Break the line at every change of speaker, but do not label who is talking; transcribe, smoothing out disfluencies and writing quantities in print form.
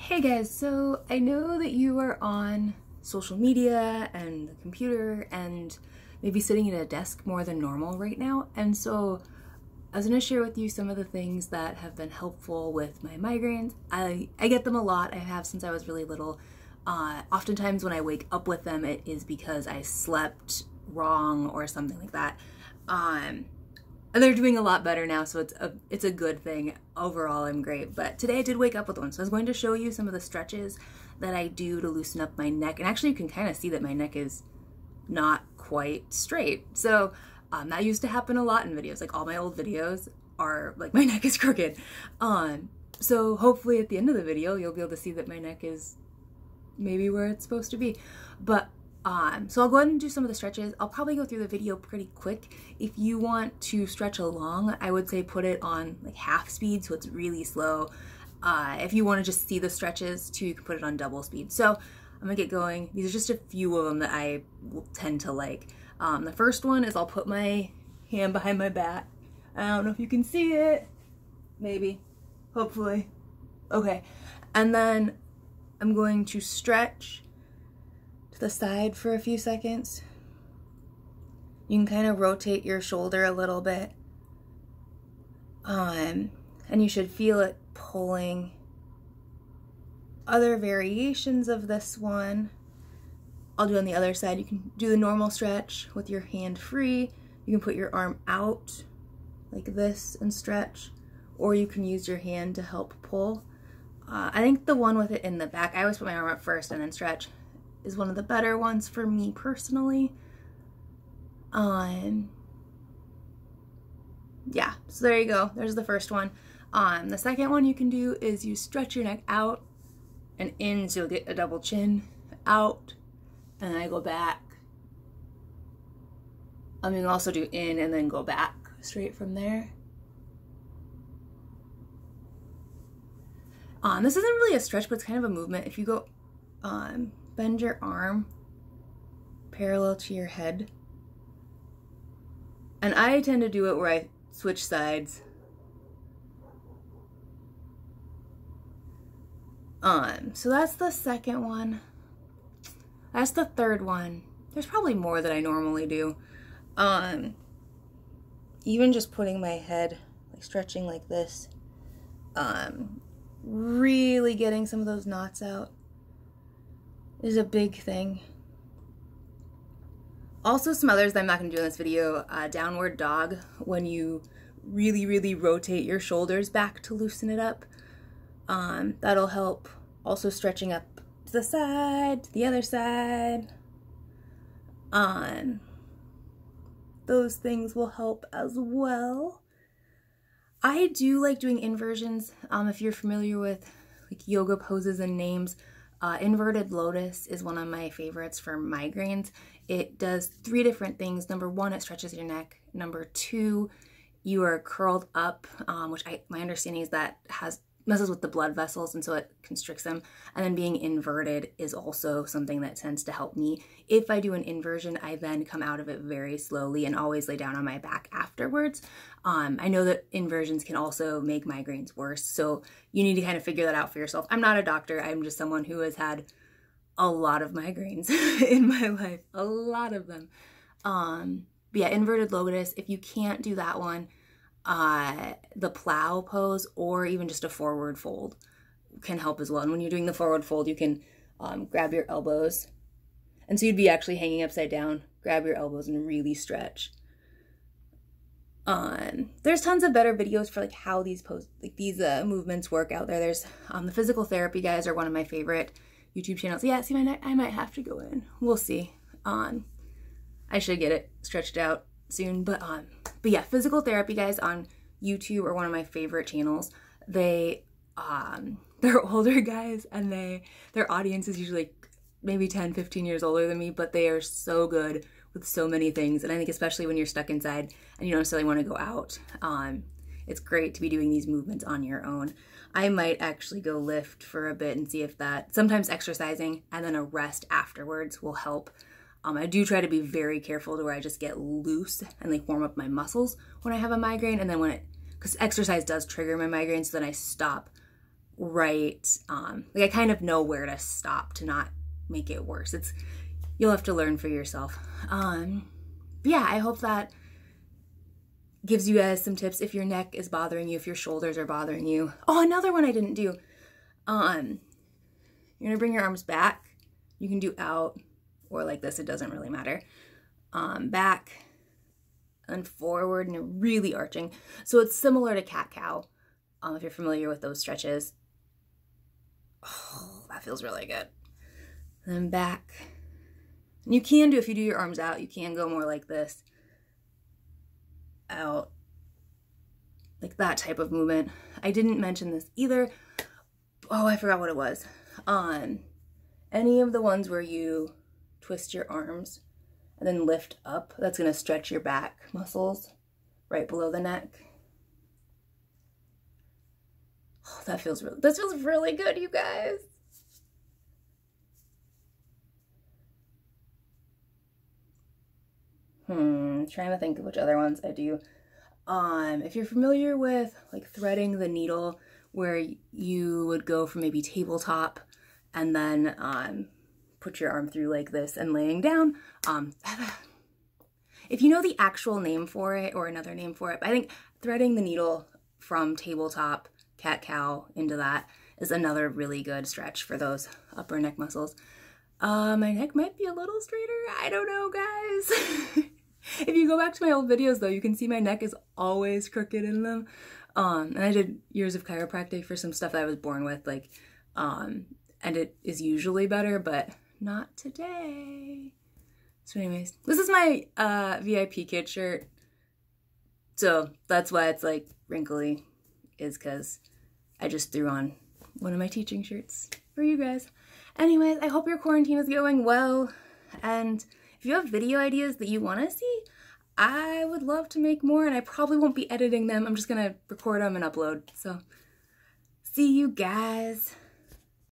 Hey guys, so I know that you are on social media and the computer and maybe sitting at a desk more than normal right now, and so I was going to share with you some of the things that have been helpful with my migraines. I get them a lot. I have since I was really little. Oftentimes when I wake up with them, it is because I slept wrong or something like that. And they're doing a lot better now, so it's a good thing. Overall, I'm great. But today I did wake up with one, so I was going to show you some of the stretches that I do to loosen up my neck. And actually, you can kind of see that my neck is not quite straight. So that used to happen a lot in videos. Like all my old videos are like my neck is crooked. So hopefully at the end of the video, you'll be able to see that my neck is maybe where it's supposed to be. But so I'll go ahead and do some of the stretches. I'll probably go through the video pretty quick. If you want to stretch along, I would say put it on like half speed so it's really slow. If you want to just see the stretches too, you can put it on double speed. So I'm gonna get going. These are just a few of them that I tend to like. The first one is I'll put my hand behind my back. I don't know if you can see it. Maybe. Hopefully. Okay. And then I'm going to stretch to the side for a few seconds. You can kind of rotate your shoulder a little bit. And you should feel it pulling. Other variations of this one, I'll do on the other side. You can do the normal stretch with your hand free. You can put your arm out like this and stretch, or you can use your hand to help pull. I think the one with it in the back, I always put my arm up first and then stretch, is one of the better ones for me personally. Yeah, so there you go. There's the first one. The second one you can do is you stretch your neck out and in, so you'll get a double chin, out, and then I go back. You can also do in and then go back straight from there. This isn't really a stretch, but it's kind of a movement. If you go, bend your arm parallel to your head. And I tend to do it where I switch sides. So that's the second one. That's the third one. There's probably more that I normally do. Even just putting my head, like stretching like this, really getting some of those knots out is a big thing. Also some others that I'm not going to do in this video, downward dog, when you really rotate your shoulders back to loosen it up. That'll help. Also stretching up to the side, to the other side. Those things will help as well. I do like doing inversions. If you're familiar with like yoga poses and names, inverted lotus is one of my favorites for migraines. It does 3 different things. Number 1, it stretches your neck. Number 2, you are curled up, which my understanding is that messes with the blood vessels, and so it constricts them. And then being inverted is also something that tends to help me. If I do an inversion, I then come out of it very slowly and always lay down on my back afterwards. I know that inversions can also make migraines worse, so you need to kind of figure that out for yourself. I'm not a doctor. I'm just someone who has had a lot of migraines in my life, a lot of them. But yeah, inverted lotus, if you can't do that one, the plow pose or even just a forward fold can help as well. And when you're doing the forward fold, you can grab your elbows, and so you'd be actually hanging upside down, grab your elbows and really stretch. There's tons of better videos for like how these movements work out there. There's the physical therapy guys are one of my favorite YouTube channels. Yeah, see my neck? I might have to go in. We'll see. I should get it stretched out soon, but yeah, physical therapy guys on YouTube are one of my favorite channels. They're older guys, and their audience is usually maybe 10, 15 years older than me, but they are so good with so many things. And I think especially when you're stuck inside and you don't necessarily want to go out, it's great to be doing these movements on your own. I might actually go lift for a bit and see if that, sometimes exercising and then a rest afterwards will help. I do try to be very careful to where I just get loose and like warm up my muscles when I have a migraine, and then because exercise does trigger my migraine, so then I stop right, like I kind of know where to stop to not make it worse. You'll have to learn for yourself. Yeah, I hope that gives you guys some tips if your neck is bothering you, if your shoulders are bothering you. Oh, another one I didn't do. You're gonna bring your arms back. You can do out or like this, it doesn't really matter. Back and forward and really arching. So it's similar to cat-cow, if you're familiar with those stretches. Oh, that feels really good. Then back. And you can do, if you do your arms out, you can go more like this. Out. Like that type of movement. I didn't mention this either. Oh, I forgot what it was. Any of the ones where you twist your arms and then lift up, that's going to stretch your back muscles right below the neck. Oh, that feels really good, you guys. Trying to think of which other ones I do. If you're familiar with like threading the needle, where you would go from maybe tabletop and then put your arm through like this and laying down. If you know the actual name for it or another name for it, but I think threading the needle from tabletop, cat-cow into that is another really good stretch for those upper neck muscles. My neck might be a little straighter. I don't know, guys. If you go back to my old videos though, you can see my neck is always crooked in them. And I did years of chiropractic for some stuff that I was born with, like, and it is usually better, but not today. So anyways, this is my VIP kid shirt. So that's why it's like wrinkly, is because I just threw on one of my teaching shirts for you guys. Anyways, I hope your quarantine is going well. And if you have video ideas that you want to see, I would love to make more, and I probably won't be editing them. I'm just going to record them and upload. So see you guys.